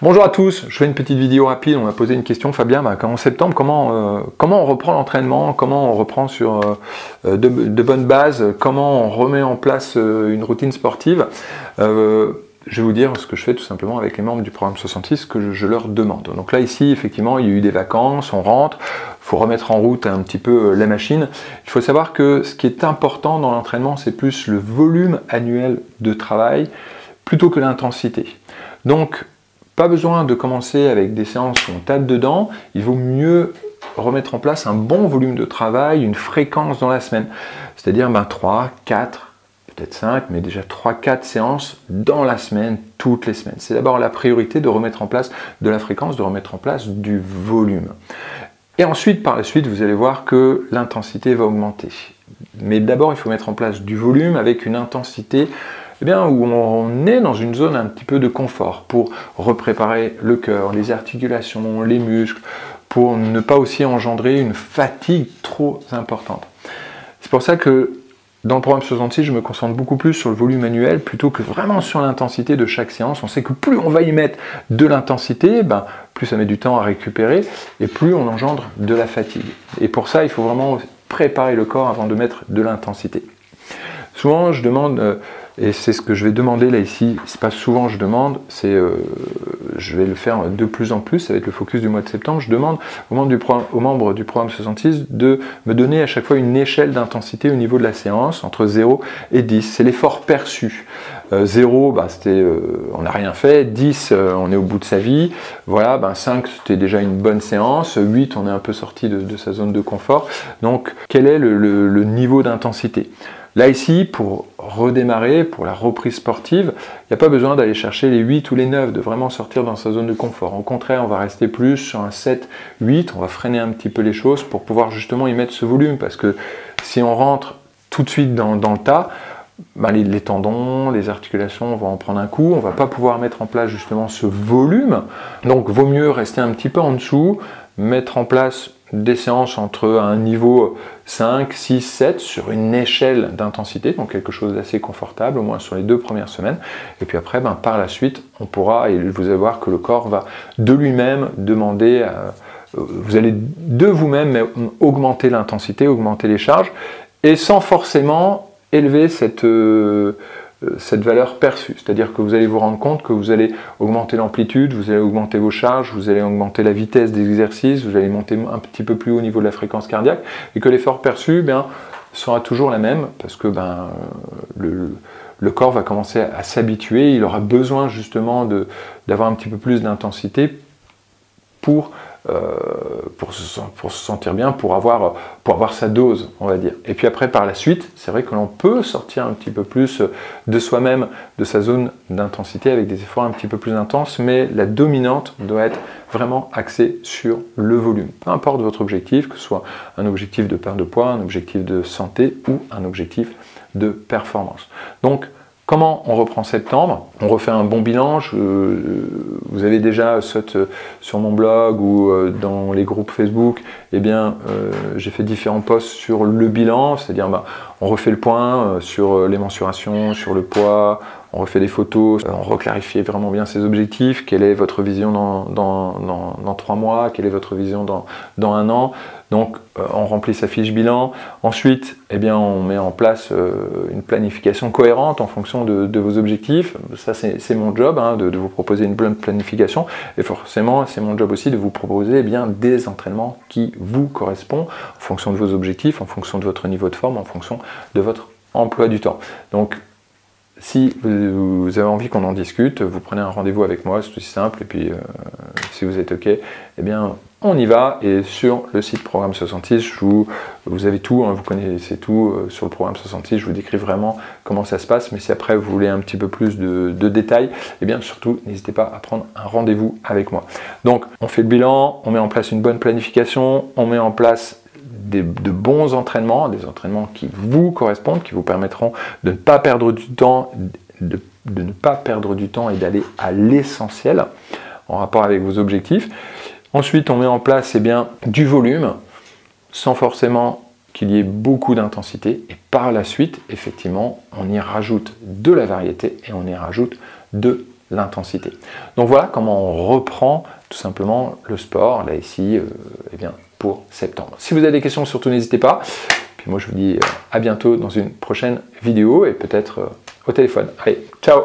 Bonjour à tous, je fais une petite vidéo rapide. On m'a posé une question, Fabien, en septembre, comment on reprend l'entraînement, comment on reprend sur de bonnes bases, comment on remet en place une routine sportive. Je vais vous dire ce que je fais tout simplement avec les membres du programme 66, ce que je leur demande. Donc là, ici, effectivement, il y a eu des vacances, on rentre, il faut remettre en route un petit peu la machine. Il faut savoir que ce qui est important dans l'entraînement, c'est plus le volume annuel de travail plutôt que l'intensité. Donc, pas besoin de commencer avec des séances où on tape dedans, il vaut mieux remettre en place un bon volume de travail, une fréquence dans la semaine. C'est-à-dire 3, 4, peut-être 5, mais déjà 3-4 séances dans la semaine, toutes les semaines. C'est d'abord la priorité de remettre en place de la fréquence, de remettre en place du volume. Et ensuite, par la suite, vous allez voir que l'intensité va augmenter. Mais d'abord, il faut mettre en place du volume avec une intensité où on est dans une zone un petit peu de confort pour repréparer le cœur, les articulations, les muscles, pour ne pas aussi engendrer une fatigue trop importante. C'est pour ça que dans le programme 66, je me concentre beaucoup plus sur le volume annuel plutôt que vraiment sur l'intensité de chaque séance. On sait que plus on va y mettre de l'intensité, plus ça met du temps à récupérer et plus on engendre de la fatigue. Et pour ça, il faut vraiment préparer le corps avant de mettre de l'intensité. Souvent, je demande, et c'est ce que je vais demander là ici, c'est pas souvent je demande, je vais le faire de plus en plus, ça va être le focus du mois de septembre, je demande aux membres du programme 66 de me donner à chaque fois une échelle d'intensité au niveau de la séance, entre 0 et 10, c'est l'effort perçu. 0, on n'a rien fait, 10, on est au bout de sa vie, voilà, 5, c'était déjà une bonne séance, 8, on est un peu sorti de sa zone de confort, donc quel est le niveau d'intensité ? Là ici, pour redémarrer, pour la reprise sportive, il n'y a pas besoin d'aller chercher les 8 ou les 9, de vraiment sortir dans sa zone de confort. Au contraire, on va rester plus sur un 7, 8, on va freiner un petit peu les choses pour pouvoir justement y mettre ce volume, parce que si on rentre tout de suite dans le tas, les tendons, les articulations vont en prendre un coup, on ne va pas pouvoir mettre en place justement ce volume, donc vaut mieux rester un petit peu en dessous, mettre en place des séances entre un niveau 5, 6, 7 sur une échelle d'intensité, donc quelque chose d'assez confortable, au moins sur les 2 premières semaines. Et puis après, par la suite, on pourra, et vous allez voir que le corps va de lui-même demander, vous allez de vous-même augmenter l'intensité, augmenter les charges, et sans forcément élever cette valeur perçue, c'est-à-dire que vous allez vous rendre compte que vous allez augmenter l'amplitude, vous allez augmenter vos charges, vous allez augmenter la vitesse des exercices, vous allez monter un petit peu plus haut au niveau de la fréquence cardiaque, et que l'effort perçu sera toujours la même, parce que le corps va commencer à s'habituer, il aura besoin justement d'avoir un petit peu plus d'intensité pour se sentir bien, pour avoir sa dose, on va dire. Et puis après, par la suite, c'est vrai que l'on peut sortir un petit peu plus de soi-même, de sa zone d'intensité, avec des efforts un petit peu plus intenses, mais la dominante doit être vraiment axée sur le volume. Peu importe votre objectif, que ce soit un objectif de perte de poids, un objectif de santé ou un objectif de performance. Donc, comment on reprend septembre? On refait un bon bilan. Vous avez déjà sur mon blog ou dans les groupes Facebook, j'ai fait différents posts sur le bilan, c'est-à-dire on refait le point sur les mensurations, sur le poids, on refait des photos, on reclarifie vraiment bien ses objectifs, quelle est votre vision dans 3 mois, quelle est votre vision dans 1 an. Donc on remplit sa fiche bilan. Ensuite, on met en place une planification cohérente en fonction de vos objectifs. Ça, c'est mon job, de vous proposer une bonne planification. Et forcément, c'est mon job aussi de vous proposer des entraînements qui vous correspondent en fonction de vos objectifs, en fonction de votre niveau de forme, en fonction de votre emploi du temps. Donc, si vous avez envie qu'on en discute, vous prenez un rendez-vous avec moi, c'est aussi simple, et puis si vous êtes OK, on y va. Et sur le site Programme 66, vous avez tout, vous connaissez tout sur le Programme 66, je vous décris vraiment comment ça se passe, mais si après vous voulez un petit peu plus de détails, surtout n'hésitez pas à prendre un rendez-vous avec moi. Donc on fait le bilan, on met en place une bonne planification, on met en place de bons entraînements, des entraînements qui vous correspondent, qui vous permettront de ne pas perdre du temps, de ne pas perdre du temps et d'aller à l'essentiel en rapport avec vos objectifs. Ensuite, on met en place du volume, sans forcément qu'il y ait beaucoup d'intensité. Et par la suite, effectivement, on y rajoute de la variété et on y rajoute de l'intensité. Donc voilà comment on reprend tout simplement le sport, là ici, eh bien, pour septembre. Si vous avez des questions, surtout n'hésitez pas. Puis moi je vous dis à bientôt dans une prochaine vidéo et peut-être au téléphone. Allez, ciao!